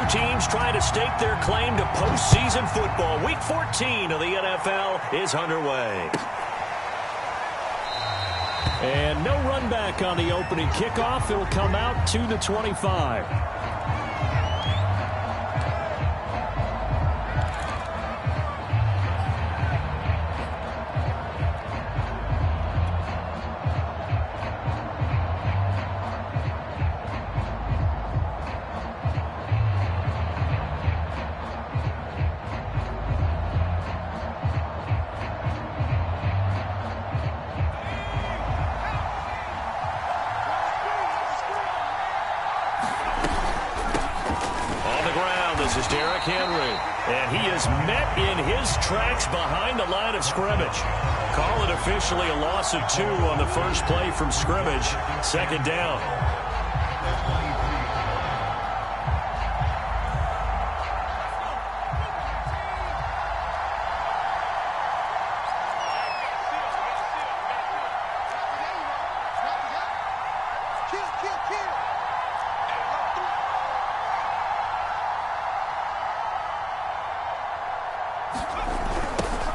teams trying to stake their claim to postseason football. Week 14 of the NFL is underway. And no run back on the opening kickoff. It'll come out to the 25. And he is met in his tracks behind the line of scrimmage. Call it officially a loss of 2 on the first play from scrimmage. Second down.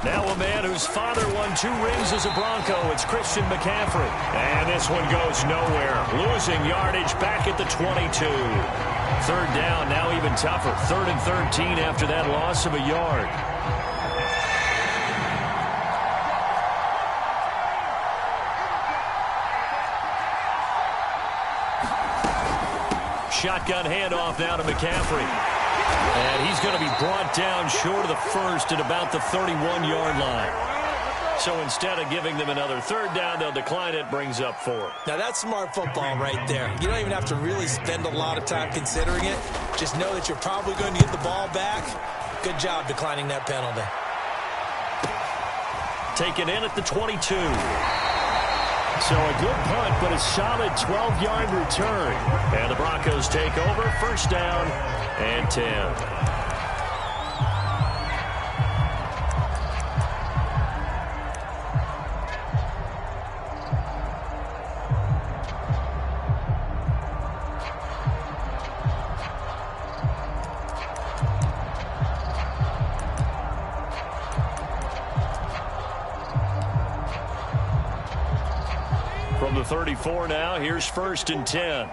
Now a man whose father won 2 rings as a Bronco. It's Christian McCaffrey. And this one goes nowhere. Losing yardage back at the 22. Third down, now even tougher. 3rd and 13 after that loss of a yard. Shotgun handoff now to McCaffrey. And he's going to be brought down short of the first at about the 31-yard line. So instead of giving them another third down, they'll decline it, brings up 4. Now that's smart football right there. You don't even have to really spend a lot of time considering it. Just know that you're probably going to get the ball back. Good job declining that penalty. Taken in at the 22. So a good punt, but a solid 12-yard return. And the Broncos take over. First down and 10. From the 34 now, here's 1st and 10.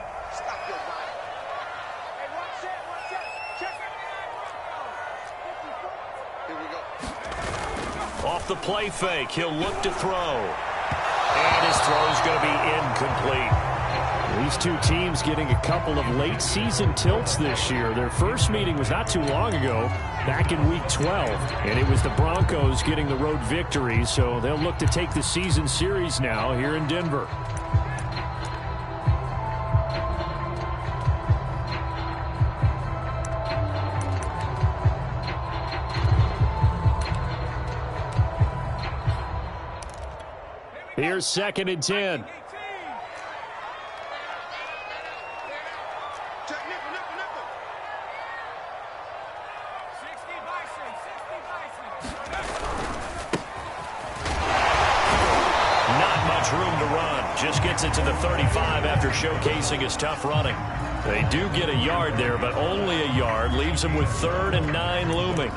Off the play fake, he'll look to throw. And his throw's going to be incomplete. These two teams getting a couple of late season tilts this year. Their first meeting was not too long ago, back in week 12. And it was the Broncos getting the road victory, so they'll look to take the season series now here in Denver. Here's 2nd and 10. Not much room to run. Just gets it to the 35 after showcasing his tough running. They do get a yard there, but only a yard. Leaves him with 3rd and 9 looming.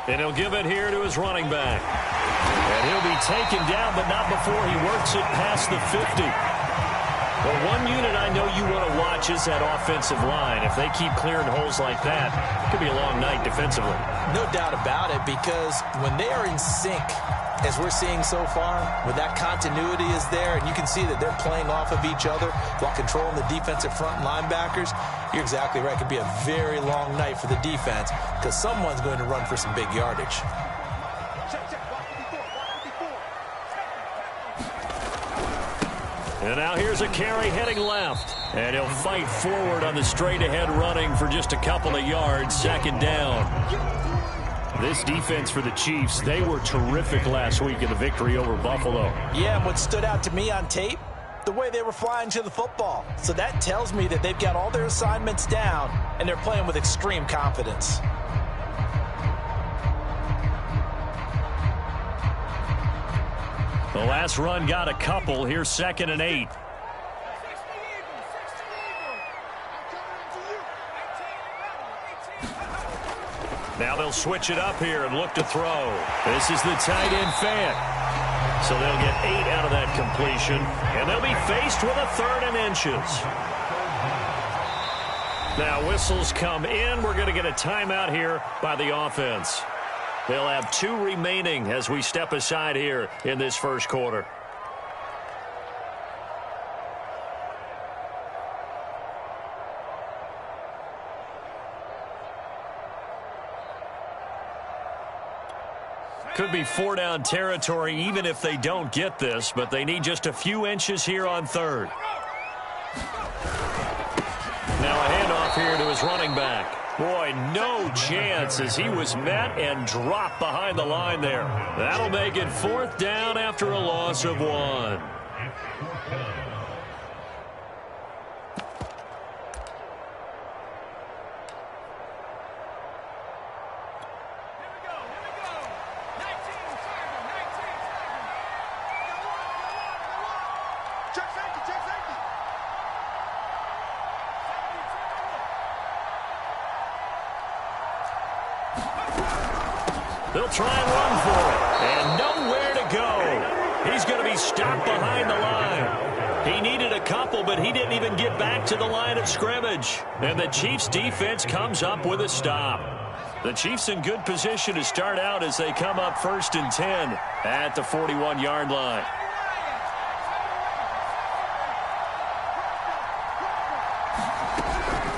And he'll give it here to his running back. And he'll be taken down, but not before he works it past the 50. Well, one unit I know you want to watch is that offensive line. If they keep clearing holes like that, it could be a long night defensively. No doubt about it, because when they are in sync, as we're seeing so far, when that continuity is there, and you can see that they're playing off of each other while controlling the defensive front linebackers, you're exactly right. It could be a very long night for the defense because someone's going to run for some big yardage. And now here's a carry heading left. And he'll fight forward on the straight-ahead running for just a couple of yards, second down. This defense for the Chiefs, they were terrific last week in the victory over Buffalo. Yeah, and what stood out to me on tape, the way they were flying to the football. So that tells me that they've got all their assignments down, and they're playing with extreme confidence. The last run got a couple. Here's 2nd and 8. Now they'll switch it up here and look to throw. This is the tight end fan. So they'll get 8 out of that completion, and they'll be faced with a 3rd and inches. Now whistles come in. We're going to get a timeout here by the offense. They'll have 2 remaining as we step aside here in this first quarter. Could be 4-down territory even if they don't get this, but they need just a few inches here on 3rd. Now a handoff here to his running back. Boy, no chance as he was met and dropped behind the line there. That'll make it 4th down after a loss of 1. They'll try and run for it, and nowhere to go. He's going to be stopped behind the line. He needed a couple, but he didn't even get back to the line of scrimmage. And the Chiefs' defense comes up with a stop. The Chiefs in good position to start out as they come up 1st and 10 at the 41-yard line.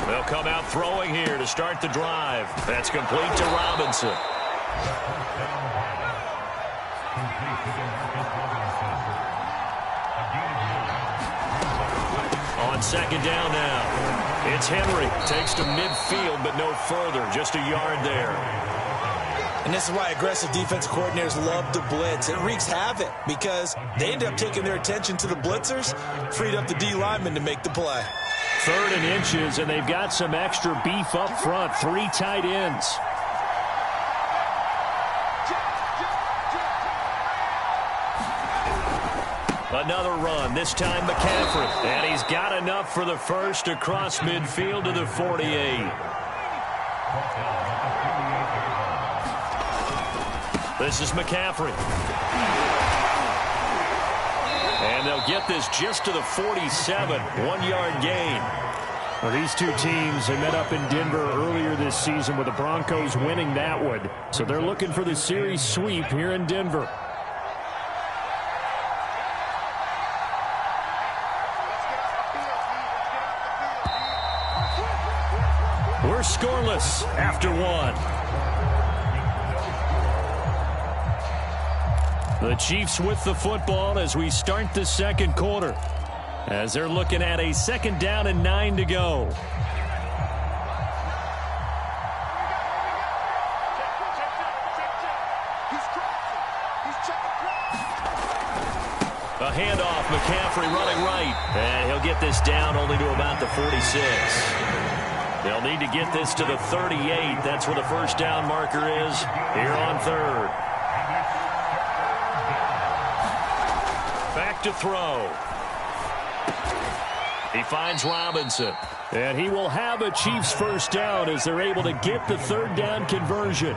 They'll come out throwing here to start the drive. That's complete to Robinson. On 2nd down now. It's Henry. Takes to midfield, but no further. Just a yard there. And this is why aggressive defense coordinators love to blitz. It wreaks havoc because they end up taking their attention to the blitzers, freed up the D lineman to make the play. 3rd and inches, and they've got some extra beef up front. 3 tight ends. Another run, this time McCaffrey. And he's got enough for the first across midfield to the 48. This is McCaffrey. And they'll get this just to the 47, 1-yard gain. Well, these two teams, they met up in Denver earlier this season with the Broncos winning that one. So they're looking for the series sweep here in Denver. We're scoreless after 1. The Chiefs with the football as we start the second quarter. As they're looking at a 2nd down and 9 to go. A handoff, McCaffrey running right. And he'll get this down only to about the 46. They'll need to get this to the 38. That's where the 1st down marker is here on 3rd. Back to throw. He finds Robinson. And he will have a Chiefs 1st down as they're able to get the 3rd down conversion.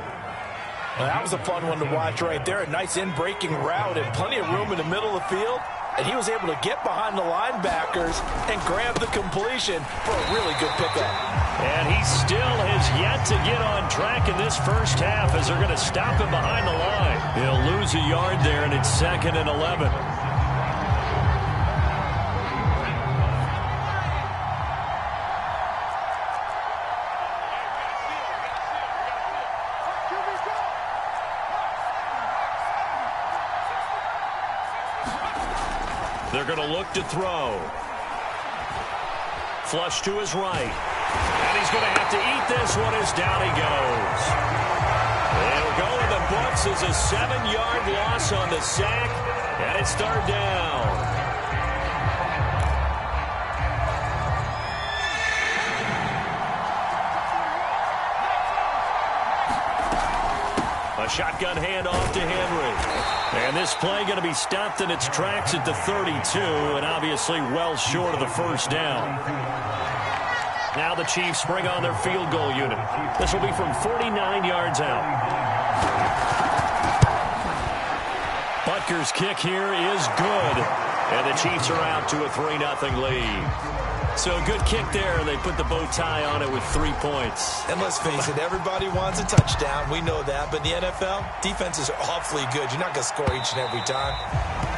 Well, that was a fun one to watch right there. A nice in-breaking route and plenty of room in the middle of the field. And he was able to get behind the linebackers and grab the completion for a really good pickup. And he still has yet to get on track in this first half as they're going to stop him behind the line. He'll lose a yard there, and it's 2nd and 11. They're going to look to throw. Flush to his right. And he's going to have to eat this one as down he goes. It'll go in the books as a 7-yard loss on the sack, and it's third down. A shotgun handoff to Henry. And this play going to be stopped in its tracks at the 32, and obviously well short of the first down. Now the Chiefs bring on their field goal unit. This will be from 49 yards out. Butker's kick here is good, and the Chiefs are out to a 3-0 lead. So a good kick there. They put the bow tie on it with 3 points. And let's face it, everybody wants a touchdown. We know that. But in the NFL, defenses are awfully good. You're not going to score each and every time.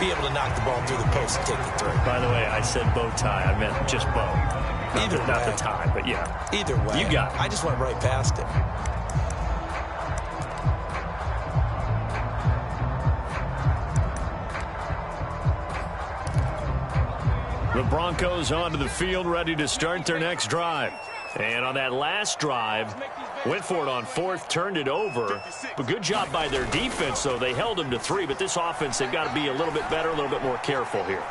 Be able to knock the ball through the post and take the throw. By the way, I said bow tie. I meant just bow. Not the tie, but yeah. Either way. You got it. I just went right past it. The Broncos onto the field, ready to start their next drive. And on that last drive, went for it on fourth, turned it over. But good job by their defense, though. They held them to 3, but this offense, they've got to be a little bit better, a little bit more careful here.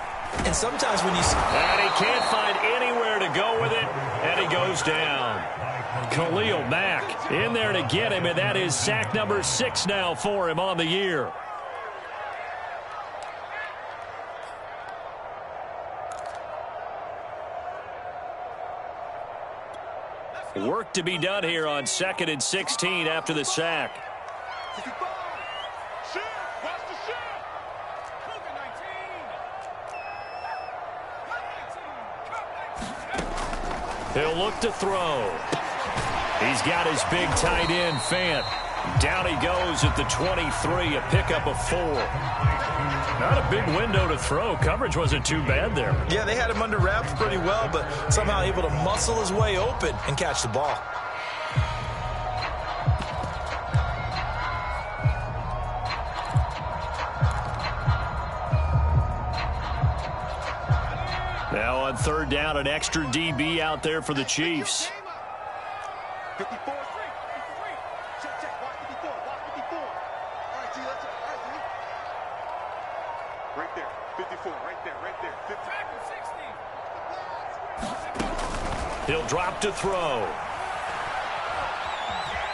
And sometimes when you... And he can't find anywhere to go with it, and he goes down. Khalil Mack in there to get him, and that is sack number 6 now for him on the year. Work to be done here on 2nd and 16 after the sack. He'll look to throw. He's got his big tight end, Fant. Down he goes at the 23, a pickup of 4. Not a big window to throw. Coverage wasn't too bad there. Yeah, they had him under wraps pretty well, but somehow able to muscle his way open and catch the ball. Now on third down, an extra DB out there for the Chiefs. 54. Check. Watch 54. Watch 54. All right, G, that's it. All right, G. Right there. 54. Right there. 50. He'll drop to throw.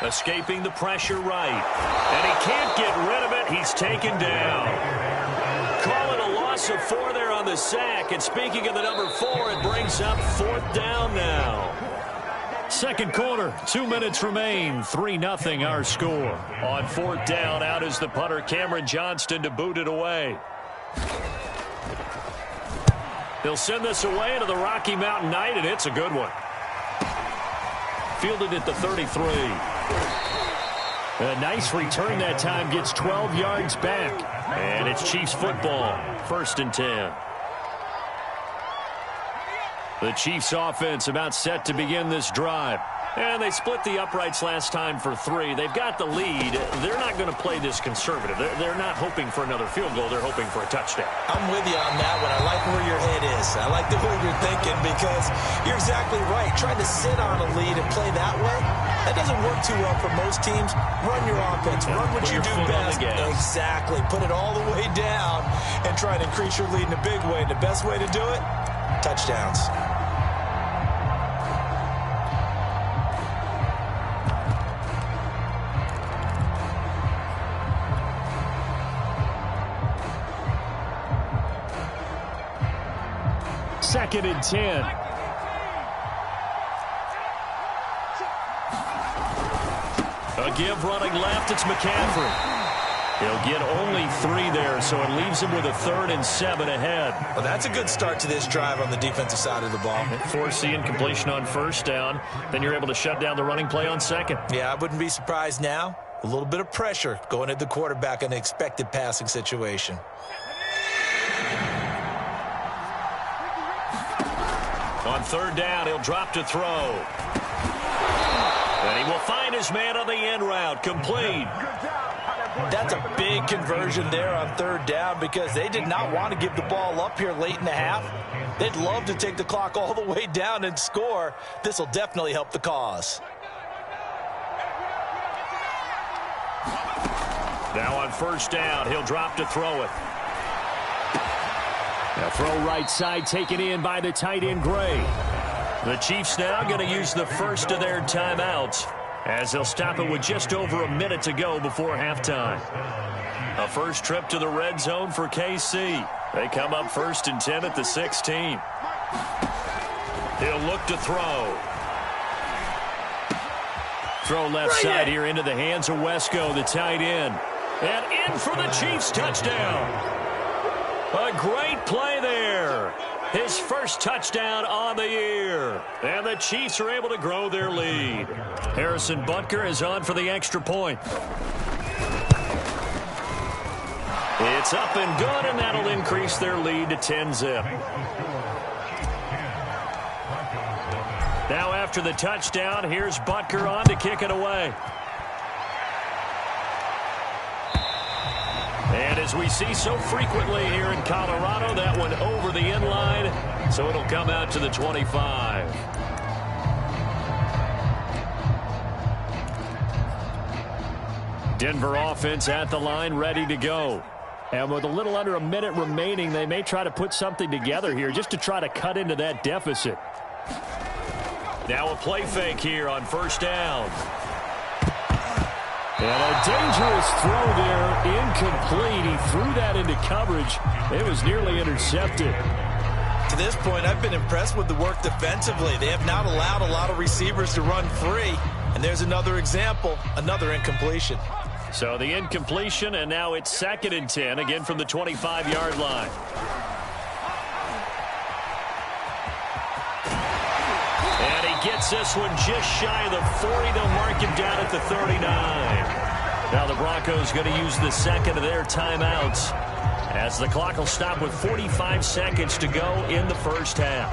Escaping the pressure right. And he can't get rid of it. He's taken down. Call it a loss of 4 there on the sack. And speaking of the number 4, it brings up 4th down now. Second quarter, 2 minutes remain. 3-0 our score. On 4th down, out is the punter, Cameron Johnston, to boot it away. He'll send this away into the Rocky Mountain Night, and it's a good one. Fielded at the 33. A nice return that time, gets 12 yards back. And it's Chiefs football, 1st and 10. The Chiefs offense about set to begin this drive. And they split the uprights last time for 3. They've got the lead. They're not going to play this conservative. They're not hoping for another field goal. They're hoping for a touchdown. I'm with you on that one. I like where your head is. I like the way you're thinking because you're exactly right. Trying to sit on a lead and play that way, that doesn't work too well for most teams. Run your offense. Run what you do best. Exactly. Put it all the way down and try to increase your lead in a big way. And the best way to do it, touchdowns. Second and 10. A give running left. It's McCaffrey. He'll get only 3 there, so it leaves him with a 3rd and 7 ahead. Well, that's a good start to this drive on the defensive side of the ball. Force the incompletion on 1st down. Then you're able to shut down the running play on 2nd. Yeah, I wouldn't be surprised now. A little bit of pressure going at the quarterback in an expected passing situation. On 3rd down, he'll drop to throw. And he will find his man on the end route. Complete. That's a big conversion there on third down because they did not want to give the ball up here late in the half. They'd love to take the clock all the way down and score. This will definitely help the cause. Now on first down, he'll drop to throw it. A throw right side taken in by the tight end Gray. The Chiefs now going to use the first of their timeouts as they'll stop it with just over a minute to go before halftime. A first trip to the red zone for KC. They come up 1st and 10 at the 16. He'll look to throw. Throw left side here into the hands of Wesco, the tight end. And in for the Chiefs touchdown. A great play there. His first touchdown on the year. And the Chiefs are able to grow their lead. Harrison Butker is on for the extra point. It's up and good, and that'll increase their lead to 10-zip. Now after the touchdown, here's Butker on to kick it away. And as we see so frequently here in Colorado, that one over the end line, so it'll come out to the 25. Denver offense at the line, ready to go. And with a little under a minute remaining, they may try to put something together here just to try to cut into that deficit. Now a play fake here on first down. And a dangerous throw there, incomplete. He threw that into coverage. It was nearly intercepted. To this point, I've been impressed with the work defensively. They have not allowed a lot of receivers to run free. And there's another example, another incompletion. So the incompletion, and now it's 2nd and 10, again from the 25-yard line. And he gets this one just shy of the 40. They'll mark him down at the 39. Now the Broncos going to use the second of their timeouts as the clock will stop with 45 seconds to go in the first half.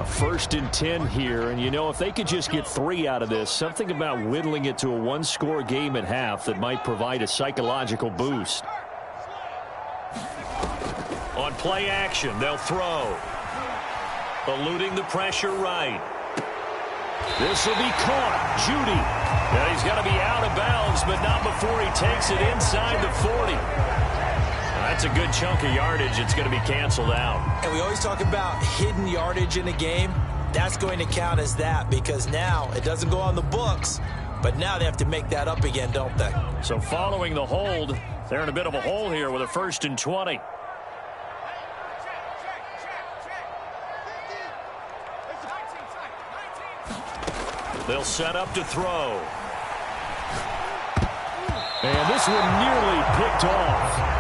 First and 10 here, and you know, if they could just get 3 out of this, something about whittling it to a one-score game at half that might provide a psychological boost. On play action, they'll throw. Eluding the pressure right. This will be caught. Judy. Now he's got to be out of bounds, but not before he takes it inside the 40. That's a good chunk of yardage. It's going to be canceled out. And we always talk about hidden yardage in a game. That's going to count as that because now it doesn't go on the books, but now they have to make that up again, don't they? So following the hold, they're in a bit of a hole here with a 1st and 20. They'll set up to throw. And this one nearly picked off.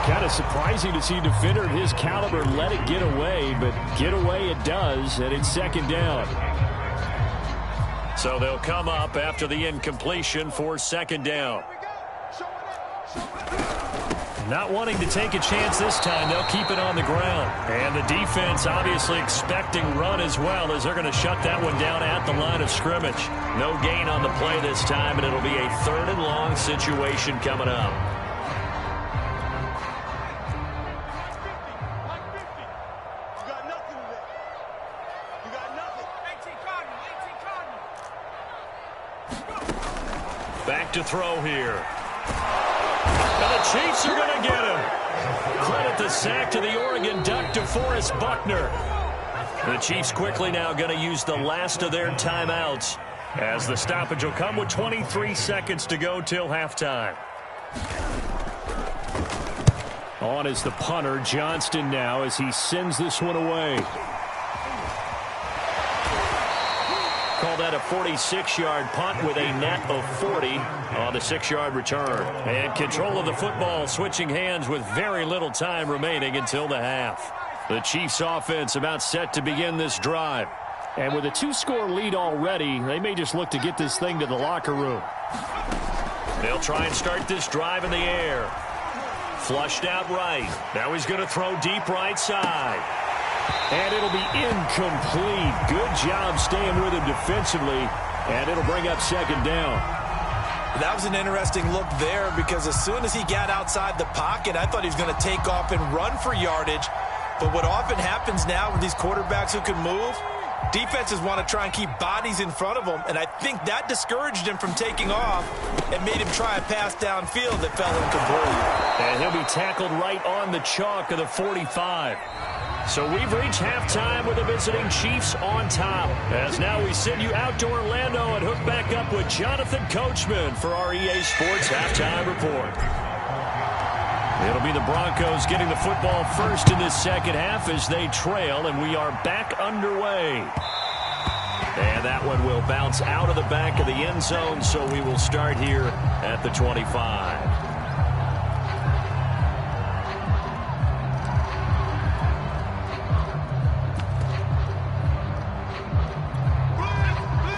Kind of surprising to see a defender of his caliber let it get away, but get away it does, and it's 2nd down. So they'll come up after the incompletion for 2nd down. Not wanting to take a chance this time, they'll keep it on the ground. And the defense obviously expecting run as well, as they're going to shut that one down at the line of scrimmage. No gain on the play this time, and it'll be a 3rd and long situation coming up. Back to throw here. And the Chiefs are going to get him. Credit the sack to the Oregon Duck, DeForest Buckner. The Chiefs quickly now going to use the last of their timeouts as the stoppage will come with 23 seconds to go till halftime. On is the punter, Johnston, now as he sends this one away. Call that a 46-yard punt with a net of 40 on the 6-yard return. And control of the football switching hands with very little time remaining until the half. The Chiefs offense about set to begin this drive. And with a 2-score lead already, they may just look to get this thing to the locker room. They'll try and start this drive in the air. Flushed out right. Now he's going to throw deep right side. And it'll be incomplete. Good job staying with him defensively. And it'll bring up second down. That was an interesting look there because as soon as he got outside the pocket, I thought he was going to take off and run for yardage. But what often happens now with these quarterbacks who can move, defenses want to try and keep bodies in front of them, and I think that discouraged him from taking off and made him try a pass downfield that fell incomplete. And he'll be tackled right on the chalk of the 45. So we've reached halftime with the visiting Chiefs on top. As now we send you out to Orlando and hook back up with Jonathan Coachman for our EA Sports Halftime Report. It'll be the Broncos getting the football first in this second half as they trail, and we are back underway. And that one will bounce out of the back of the end zone, so we will start here at the 25.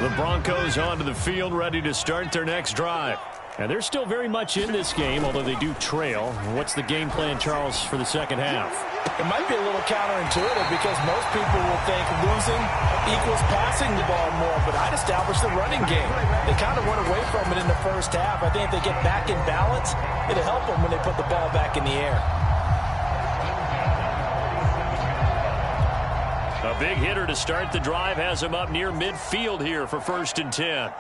The Broncos onto the field, ready to start their next drive. And they're still very much in this game, although they do trail. What's the game plan, Charles, for the second half? It might be a little counterintuitive because most people will think losing equals passing the ball more, but I'd establish the running game. They kind of went away from it in the first half. I think if they get back in balance, it'll help them when they put the ball back in the air. A big hitter to start the drive has him up near midfield here for 1st and 10.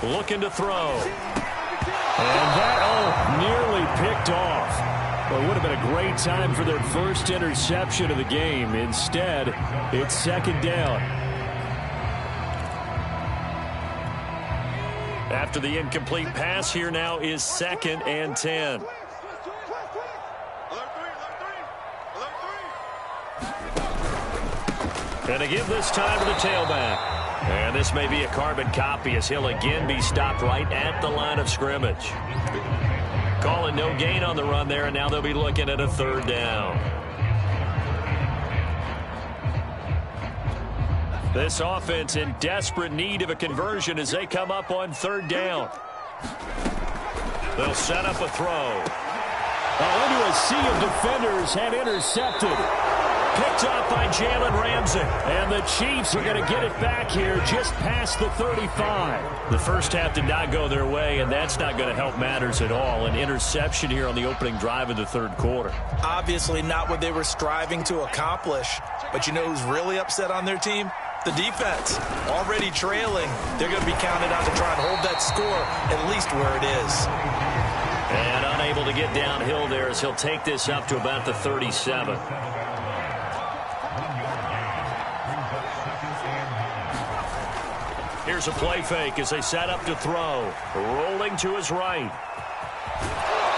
Looking to throw. And that, nearly picked off. Well, it would have been a great time for their first interception of the game. Instead, it's second down. After the incomplete pass, here now is 2nd and 10. And to give this time to the tailback. And this may be a carbon copy as he'll again be stopped right at the line of scrimmage. Calling no gain on the run there, and now they'll be looking at a 3rd down. This offense in desperate need of a conversion as they come up on 3rd down. They'll set up a throw. Into a sea of defenders and intercepted. Picked off by Jalen Ramsey. And the Chiefs are going to get it back here just past the 35. The first half did not go their way, and that's not going to help matters at all. An interception here on the opening drive of the 3rd quarter. Obviously not what they were striving to accomplish. But you know who's really upset on their team? The defense. Already trailing. They're going to be counted on to try and hold that score at least where it is. And unable to get downhill there as he'll take this up to about the 37. Here's a play fake as they set up to throw. Rolling to his right.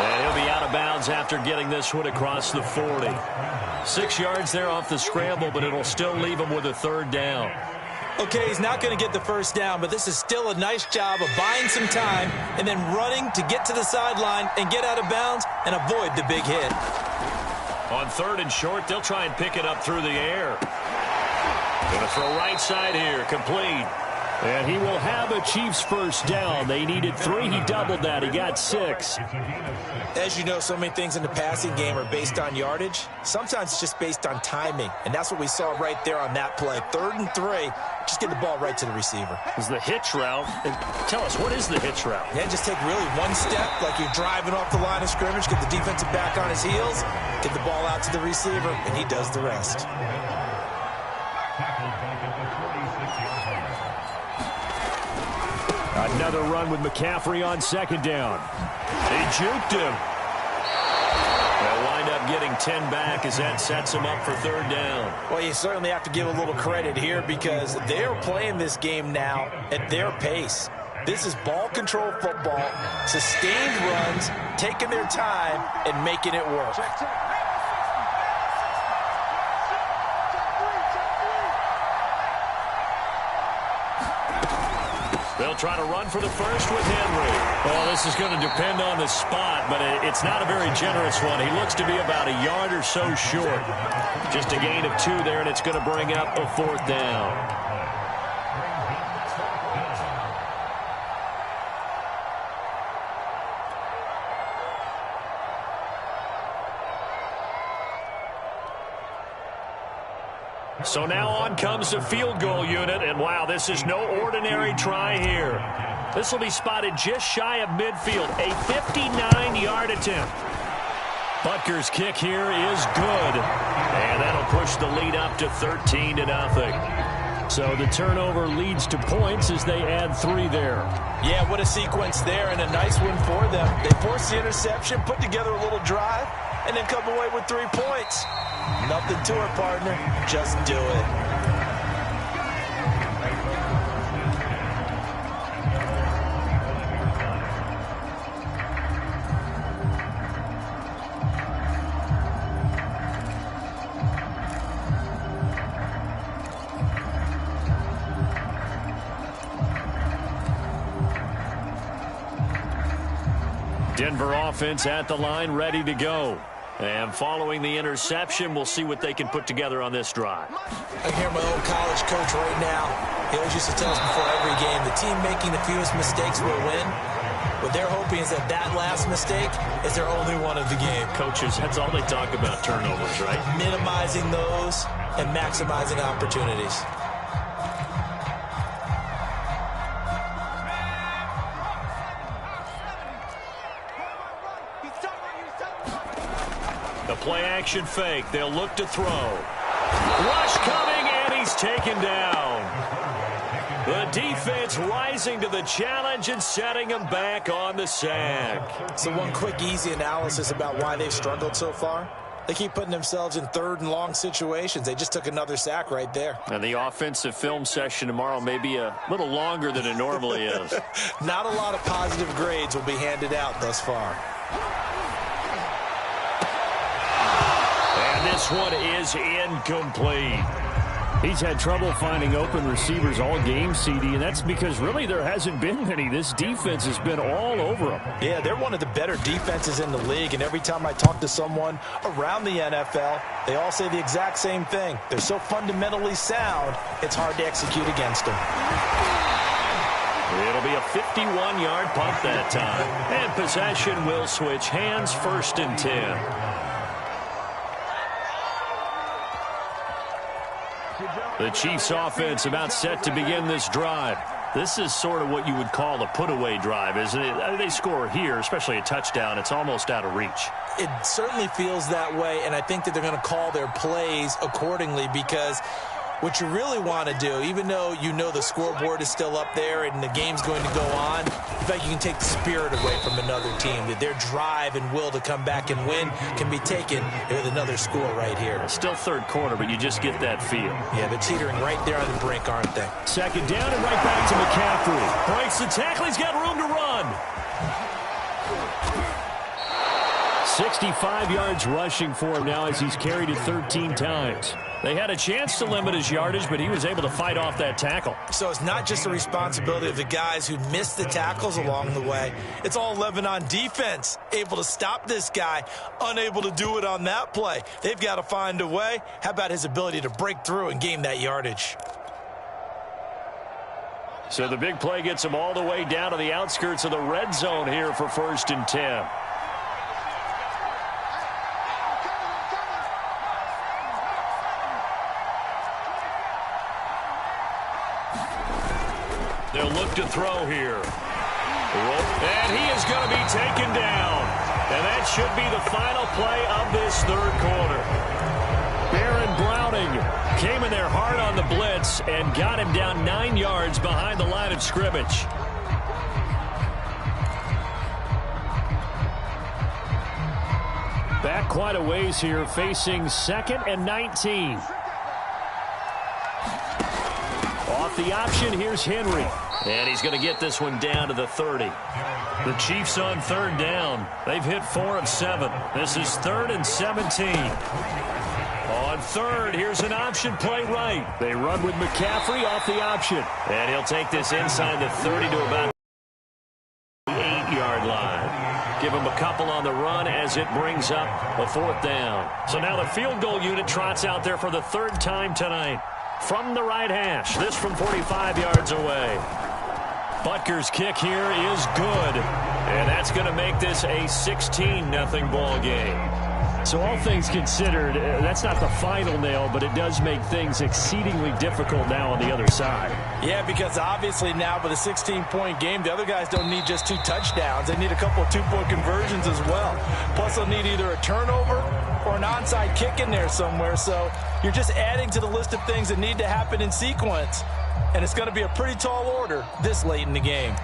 And he'll be out of bounds after getting this one across the 40. 6 yards there off the scramble, but it'll still leave him with a 3rd down. Okay, he's not going to get the first down, but this is still a nice job of buying some time and then running to get to the sideline and get out of bounds and avoid the big hit. On 3rd and short, they'll try and pick it up through the air. Going to throw right side here, complete. And he will have a Chiefs first down. They needed 3. He doubled that. He got 6. As you know, so many things in the passing game are based on yardage. Sometimes it's just based on timing. And that's what we saw right there on that play. 3rd and 3. Just get the ball right to the receiver. Is the hitch route. And tell us, what is the hitch route? Yeah, just take really one step like you're driving off the line of scrimmage. Get the defensive back on his heels. Get the ball out to the receiver. And he does the rest. Another run with McCaffrey on 2nd down. He juked him. They'll wind up getting 10 back as that sets him up for 3rd down. Well, you certainly have to give a little credit here because they're playing this game now at their pace. This is ball control football, sustained runs, taking their time, and making it work. They'll try to run for the first with Henry. Well, this is going to depend on the spot, but it's not a very generous one. He looks to be about a yard or so short. Just a gain of 2 there, and it's going to bring up a 4th down. So now on comes the field goal unit, and wow, this is no ordinary try here. This will be spotted just shy of midfield, a 59-yard attempt. Butker's kick here is good, and that'll push the lead up to 13-0. So the turnover leads to points as they add 3 there. Yeah, what a sequence there, and a nice one for them. They force the interception, put together a little drive, and then come away with 3 points. Nothing to it, partner. Just do it. Denver offense at the line, ready to go. And following the interception, we'll see what they can put together on this drive. I hear my old college coach right now. He always used to tell us before every game, the team making the fewest mistakes will win. What they're hoping is that that last mistake is their only one of the game. Coaches, that's all they talk about, turnovers, right? Minimizing those and maximizing opportunities. The play-action fake. They'll look to throw. Rush coming, and he's taken down. The defense rising to the challenge and setting him back on the sack. So one quick, easy analysis about why they've struggled so far. They keep putting themselves in 3rd and long situations. They just took another sack right there. And the offensive film session tomorrow may be a little longer than it normally is. Not a lot of positive grades will be handed out thus far. This one is incomplete. He's had trouble finding open receivers all game, CD, and that's because really there hasn't been many. This defense has been all over them. Yeah, they're one of the better defenses in the league, and every time I talk to someone around the NFL, they all say the exact same thing. They're so fundamentally sound, it's hard to execute against them. It'll be a 51-yard punt that time. And possession will switch hands, 1st and 10. The Chiefs offense about set to begin this drive. This is sort of what you would call a put-away drive, isn't it? They score here, especially a touchdown. It's almost out of reach. It certainly feels that way, and I think that they're going to call their plays accordingly because what you really want to do, even though you know the scoreboard is still up there and the game's going to go on, in fact, you can take the spirit away from another team. That their drive and will to come back and win can be taken with another score right here. Still 3rd quarter, but you just get that feel. Yeah, they're teetering right there on the brink, aren't they? 2nd down and right back to McCaffrey. Breaks the tackle. He's got room to run. 65 yards rushing for him now as he's carried it 13 times. They had a chance to limit his yardage, but he was able to fight off that tackle. So it's not just the responsibility of the guys who missed the tackles along the way. It's all 11 on defense, able to stop this guy, unable to do it on that play. They've got to find a way. How about his ability to break through and gain that yardage? So the big play gets him all the way down to the outskirts of the red zone here for 1st and 10. They'll look to throw here. And he is going to be taken down. And that should be the final play of this 3rd quarter. Baron Browning came in there hard on the blitz and got him down 9 yards behind the line of scrimmage. Back quite a ways here, facing 2nd and 19. Off the option, here's Henry. And he's going to get this one down to the 30. The Chiefs on 3rd down. They've hit 4 of 7. This is 3rd and 17. On 3rd, here's an option play right. They run with McCaffrey off the option. And he'll take this inside the 30 to about the 8-yard line. Give him a couple on the run as it brings up a 4th down. So now the field goal unit trots out there for the 3rd time tonight. From the right hash, this from 45 yards away. Butker's kick here is good. And that's going to make this a 16-0 ball game. So all things considered, that's not the final nail, but it does make things exceedingly difficult now on the other side. Yeah, because obviously now with a 16-point game, the other guys don't need just 2 touchdowns. They need a couple of 2-point conversions as well. Plus, they'll need either a turnover or an onside kick in there somewhere. So you're just adding to the list of things that need to happen in sequence. And it's going to be a pretty tall order this late in the game.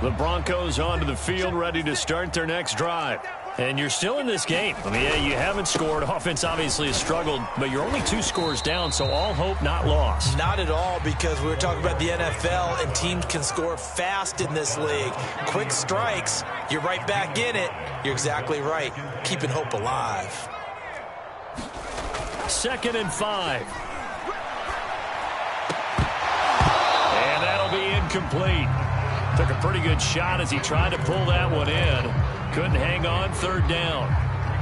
The Broncos onto the field, ready to start their next drive. And you're still in this game. I mean, yeah, you haven't scored. Offense obviously has struggled, but you're only 2 scores down, so all hope not lost. Not at all, because we were talking about the NFL, and teams can score fast in this league. Quick strikes, you're right back in it. You're exactly right. Keeping hope alive. 2nd and 5. And that'll be incomplete. Took a pretty good shot as he tried to pull that one in. Couldn't hang on. 3rd down.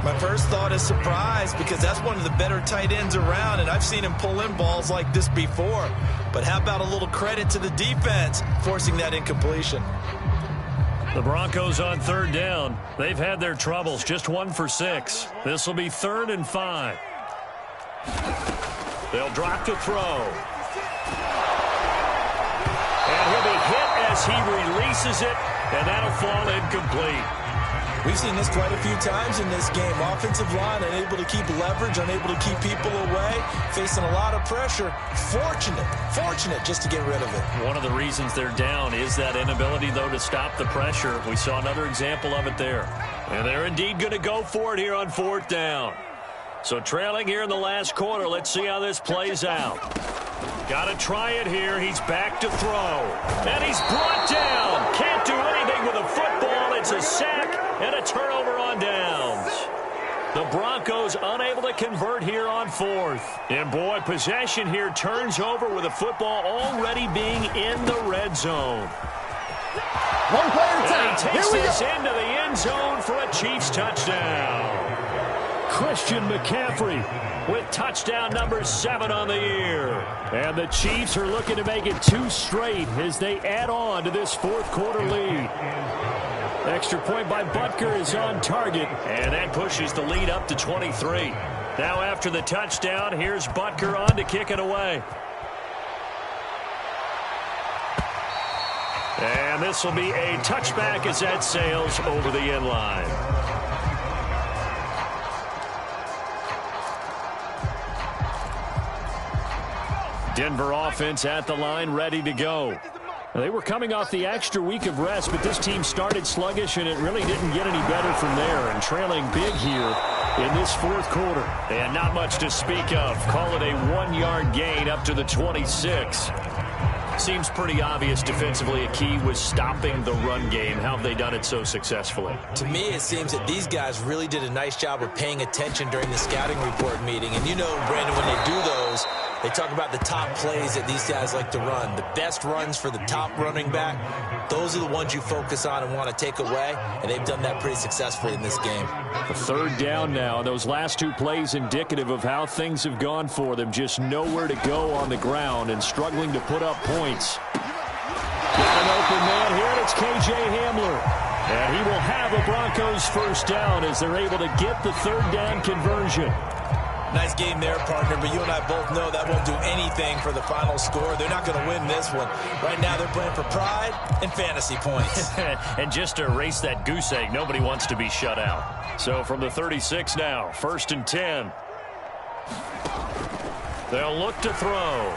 My first thought is surprise, because that's one of the better tight ends around, and I've seen him pull in balls like this before. But how about a little credit to the defense forcing that incompletion? The Broncos on 3rd down. They've had their troubles. Just 1 for 6. This will be 3rd and 5. They'll drop to throw. And he'll be hit as he releases it, and that'll fall incomplete. We've seen this quite a few times in this game. Offensive line unable to keep leverage, unable to keep people away, facing a lot of pressure. Fortunate just to get rid of it. One of the reasons they're down is that inability, though, to stop the pressure. We saw another example of it there. And they're indeed going to go for it here on 4th down. So trailing here in the last quarter, let's see how this plays out. Got to try it here. He's back to throw. And he's brought down. Can't do anything with a football. It's a sack and a turnover on downs. The Broncos unable to convert here on 4th. And boy, possession here turns over with the football already being in the red zone. One play at a time. And he takes this into the end zone for a Chiefs touchdown. Christian McCaffrey with touchdown number 7 on the year. And the Chiefs are looking to make it 2 straight as they add on to this 4th quarter lead. Extra point by Butker is on target, and that pushes the lead up to 23. Now after the touchdown, here's Butker on to kick it away. And this will be a touchback as that sails over the end line. Denver offense at the line, ready to go. They were coming off the extra week of rest, but this team started sluggish, and it really didn't get any better from there. And trailing big here in this 4th quarter. And not much to speak of. Call it a 1-yard gain up to the 26. Seems pretty obvious defensively a key was stopping the run game. How have they done it so successfully? To me, it seems that these guys really did a nice job of paying attention during the scouting report meeting. And you know, Brandon, when they do those, they talk about the top plays that these guys like to run. The best runs for the top running back, those are the ones you focus on and want to take away, and they've done that pretty successfully in this game. A 3rd down now. Those last 2 plays indicative of how things have gone for them. Just nowhere to go on the ground and struggling to put up points. Got an open man here, and it's K.J. Hamler. And he will have a Broncos 1st down as they're able to get the 3rd down conversion. Nice game there, partner, but you and I both know that won't do anything for the final score. They're not going to win this one. Right now, they're playing for pride and fantasy points. And just to erase that goose egg, nobody wants to be shut out. So from the 36 now, 1st and 10. They'll look to throw.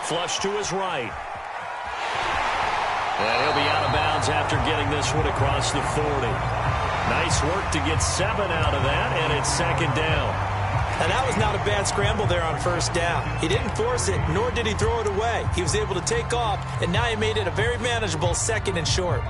Flush to his right. And he'll be out of bounds after getting this one across the 40. Nice work to get 7 out of that, and it's 2nd down. And that was not a bad scramble there on 1st down. He didn't force it, nor did he throw it away. He was able to take off, and now he made it a very manageable 2nd and short.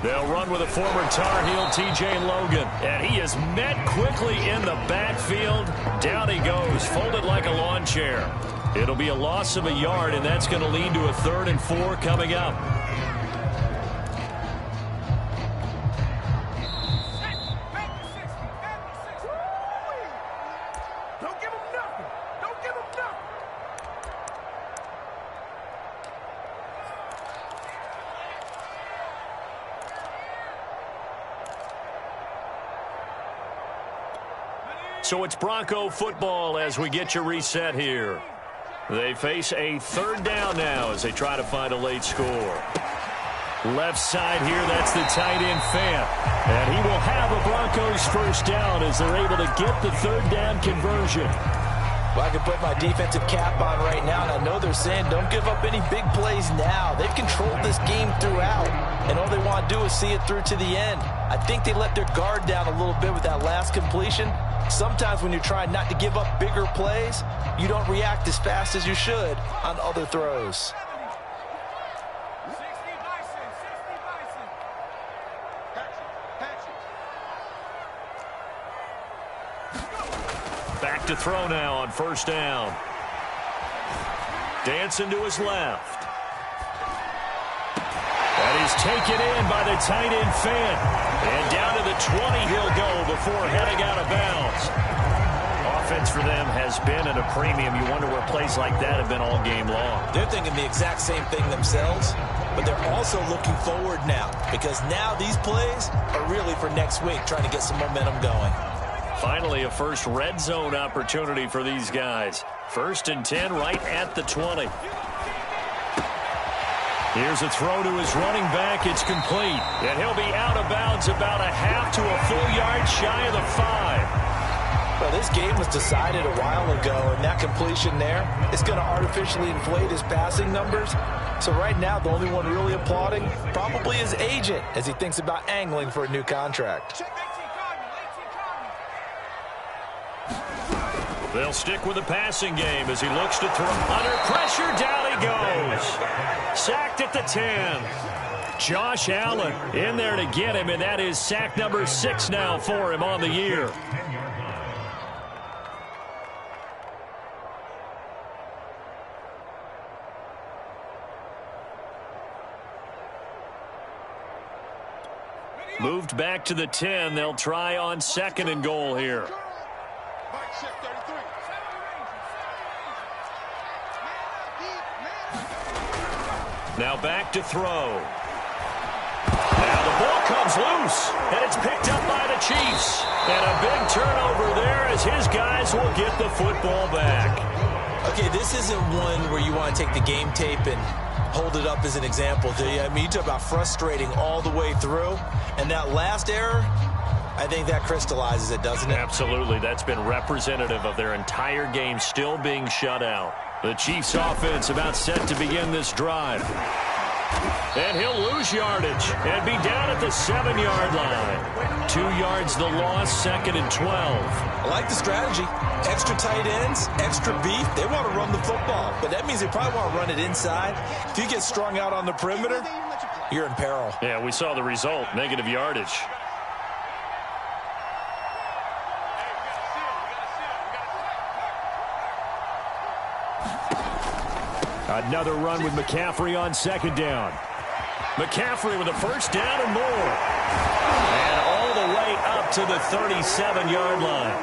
They'll run with a former Tar Heel, T.J. Logan. And he is met quickly in the backfield. Down he goes, folded like a lawn chair. It'll be a loss of a yard, and that's going to lead to a 3rd and 4 coming up. So it's Bronco football as we get you reset here. They face a third down now as they try to find a late score. Left side here, that's the tight end Fant. And he will have a Broncos first down as they're able to get the third down conversion. Well, I can put my defensive cap on right now, and I know they're saying don't give up any big plays now. They've controlled this game throughout, and all they want to do is see it through to the end. I think they let their guard down a little bit with that last completion. Sometimes when you're trying not to give up bigger plays, you don't react as fast as you should on other throws. Back to throw now on first down. Dancing to his left. That is taken in by the tight end Fant. And down to the 20 he'll go before heading out of bounds. Offense for them has been at a premium. You wonder where plays like that have been all game long. They're thinking the exact same thing themselves, but they're also looking forward now because now these plays are really for next week, trying to get some momentum going. Finally, a first red zone opportunity for these guys. 1st and 10 right at the 20. Here's a throw to his running back. It's complete. And he'll be out of bounds about a half to a full yard shy of the 5. Well, this game was decided a while ago, and that completion there is going to artificially inflate his passing numbers. So right now, the only one really applauding probably his agent as he thinks about angling for a new contract. They'll stick with the passing game as he looks to throw. Under pressure, down he goes. Sacked at the 10. Josh Allen in there to get him, and that is sack number 6 now for him on the year. Moved back to the 10. They'll try on 2nd and goal here. Now back to throw. Now the ball comes loose, and it's picked up by the Chiefs. And a big turnover there as his guys will get the football back. Okay, this isn't one where you want to take the game tape and hold it up as an example, do you? I mean, you talk about frustrating all the way through. And that last error, I think that crystallizes it, doesn't it? Absolutely. That's been representative of their entire game still being shut out. The Chiefs offense about set to begin this drive. And he'll lose yardage and be down at the 7-yard line. 2 yards the loss, 2nd and 12. I like the strategy. Extra tight ends, extra beef. They want to run the football, but that means they probably want to run it inside. If you get strung out on the perimeter, you're in peril. Yeah, we saw the result, negative yardage. Another run with McCaffrey on 2nd down. McCaffrey with a first down and more. And all the way up to the 37-yard line.